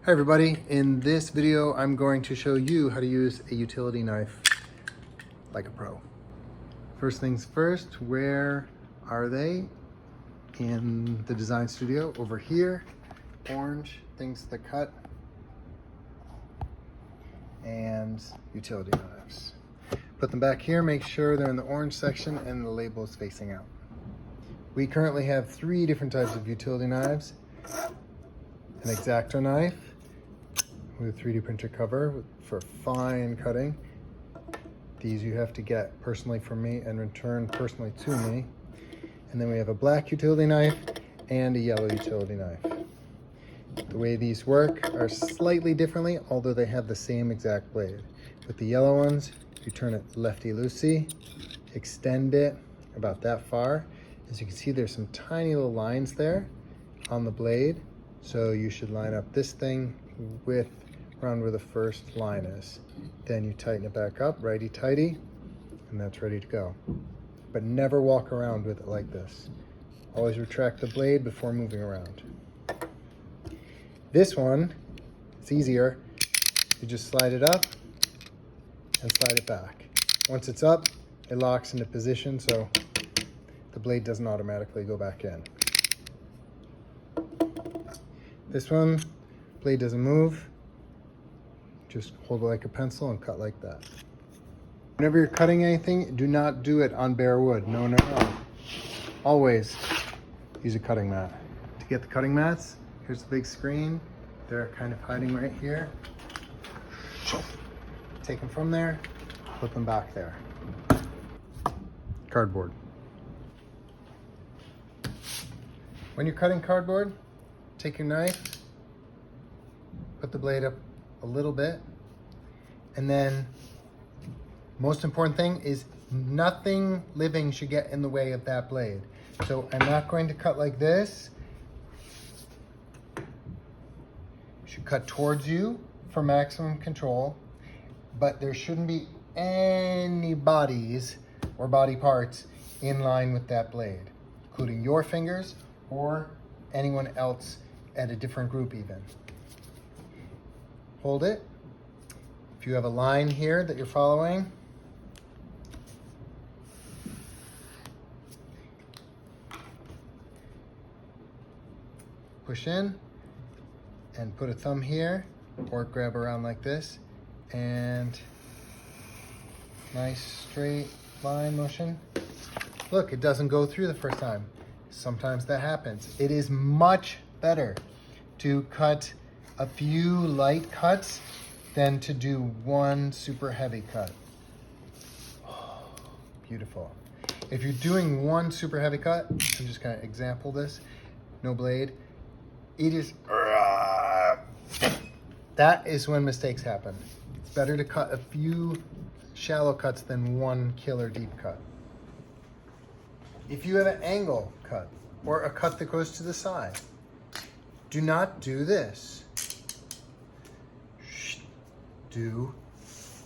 Hi everybody, in this video I'm going to show you how to use a utility knife like a pro. First things first, where are they? In the design studio over here. Orange, things to cut, and utility knives. Put them back here, make sure they're in the orange section and the label is facing out. We currently have 3 different types of utility knives. An X-Acto knife with a 3D printer cover for fine cutting. These you have to get personally from me and return personally to me. And then we have a black utility knife and a yellow utility knife. The way these work are slightly differently, although they have the same exact blade. With the yellow ones, you turn it lefty-loosey, extend it about that far. As you can see, there's some tiny little lines there on the blade. So you should line up this thing with around where the first line is. Then you tighten it back up, righty-tighty, and that's ready to go. But never walk around with it like this. Always retract the blade before moving around. This one, it's easier. You just slide it up and slide it back. Once it's up, it locks into position so the blade doesn't automatically go back in. This one, blade doesn't move. Just hold it like a pencil and cut like that. Whenever you're cutting anything, do not do it on bare wood. No, no, no. Always use a cutting mat. To get the cutting mats, here's the big screen. They're kind of hiding right here. Take them from there, put them back there. Cardboard. When you're cutting cardboard, take your knife, put the blade up a little bit, and then most important thing is nothing living should get in the way of that blade. So I'm not going to cut like this. You should cut towards you for maximum control, but there shouldn't be any bodies or body parts in line with that blade, including your fingers or anyone else at a different group even. Hold it. If you have a line here that you're following, push in and put a thumb here or grab around like this and nice straight line motion. Look, it doesn't go through the first time. Sometimes that happens. It is much better to cut a few light cuts than to do one super heavy cut. Oh, beautiful. If you're doing one super heavy cut, I'm just gonna example this, no blade, it is, that is when mistakes happen. It's better to cut a few shallow cuts than one killer deep cut. If you have an angle cut or a cut that goes to the side, do not do this. Do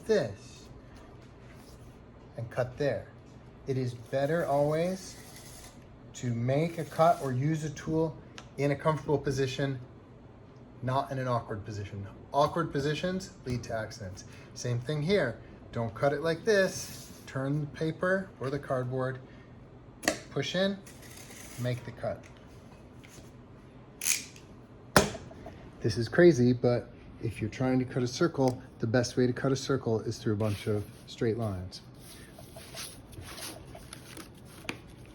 this and cut there. It is better always to make a cut or use a tool in a comfortable position, not in an awkward position. Awkward positions lead to accidents. Same thing here. Don't cut it like this. Turn the paper or the cardboard, push in, make the cut. This is crazy, but if you're trying to cut a circle, the best way to cut a circle is through a bunch of straight lines.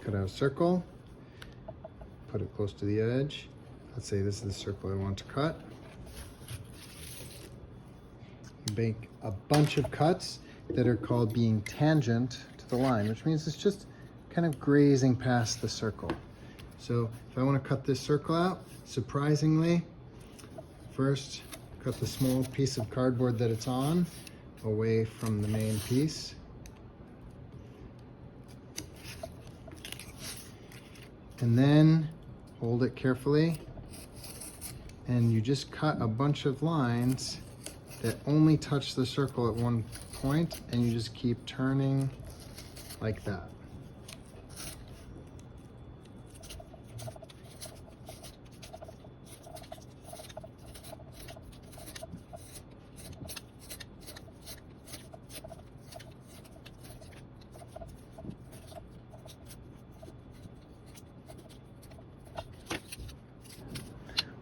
Cut out a circle, put it close to the edge. Let's say this is the circle I want to cut. You make a bunch of cuts that are called being tangent to the line, which means it's just kind of grazing past the circle. So if I want to cut this circle out, surprisingly, first cut the small piece of cardboard that it's on away from the main piece. And then hold it carefully and you just cut a bunch of lines that only touch the circle at one point, and you just keep turning like that.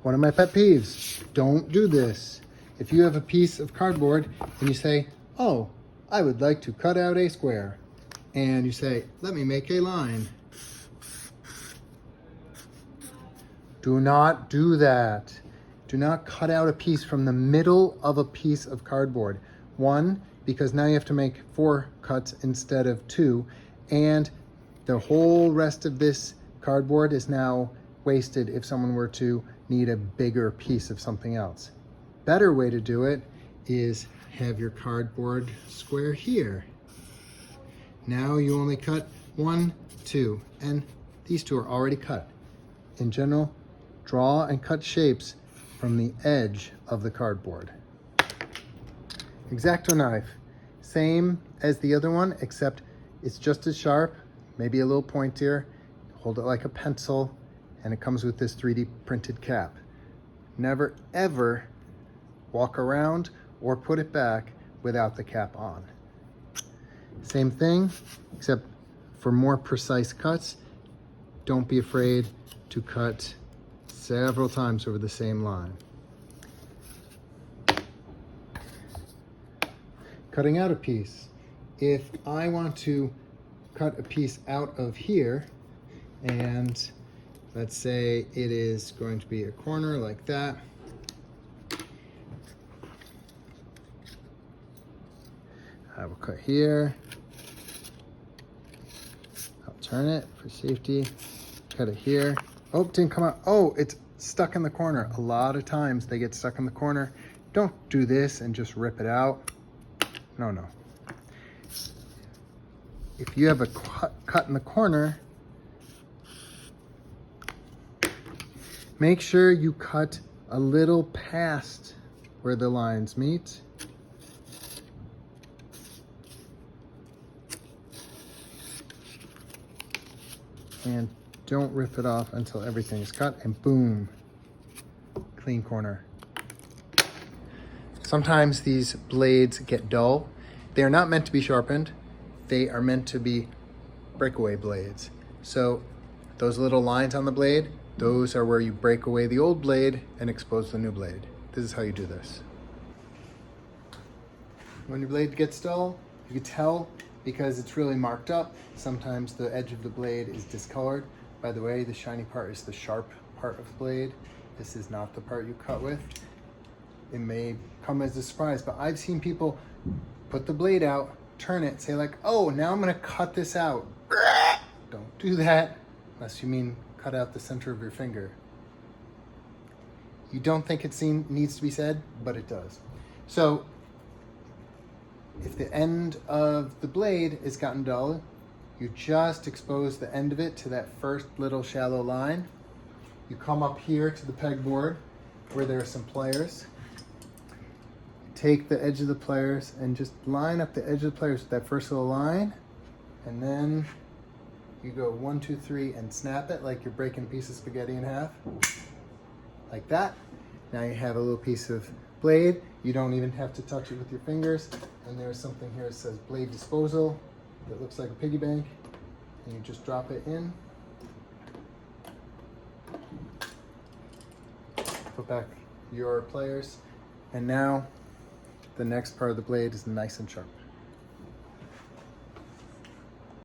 One of my pet peeves, don't do this. If you have a piece of cardboard and you say, oh, I would like to cut out a square. And you say, let me make a line. Do not do that. Do not cut out a piece from the middle of a piece of cardboard. One, because now you have to make 4 cuts instead of 2, and the whole rest of this cardboard is now wasted if someone were to need a bigger piece of something else. Better way to do it is have your cardboard square here. Now you only cut 1, 2, and these 2 are already cut. In general, draw and cut shapes from the edge of the cardboard. X-Acto knife, same as the other one, except it's just as sharp, maybe a little pointier. Hold it like a pencil, and it comes with this 3D printed cap. Never ever walk around or put it back without the cap on. Same thing, except for more precise cuts, don't be afraid to cut several times over the same line. Cutting out a piece. If I want to cut a piece out of here, and let's say it is going to be a corner like that, I will cut here. I'll turn it for safety. Cut it here. Oh, it didn't come out. Oh, it's stuck in the corner. A lot of times they get stuck in the corner. Don't do this and just rip it out. No, no. If you have a cut in the corner, make sure you cut a little past where the lines meet. And don't rip it off until everything is cut, and boom, clean corner. Sometimes these blades get dull. They are not meant to be sharpened. They are meant to be breakaway blades. So those little lines on the blade, those are where you break away the old blade and expose the new blade. This is how you do this. When your blade gets dull, you can tell because it's really marked up. Sometimes the edge of the blade is discolored. By the way, the shiny part is the sharp part of the blade. This is not the part you cut with. It may come as a surprise, but I've seen people put the blade out, turn it, say like, oh, now I'm gonna cut this out. Don't do that, unless you mean cut out the center of your finger. You don't think it needs to be said, but it does. So, if the end of the blade is gotten dull, you just expose the end of it to that first little shallow line. You come up here to the pegboard where there are some pliers. Take the edge of the pliers and just line up the edge of the pliers with that first little line. And then you go 1, 2, 3 and snap it like you're breaking a piece of spaghetti in half. Like that. Now you have a little piece of blade. You don't even have to touch it with your fingers. And there's something here that says blade disposal. That looks like a piggy bank. And you just drop it in. Put back your pliers. And now the next part of the blade is nice and sharp.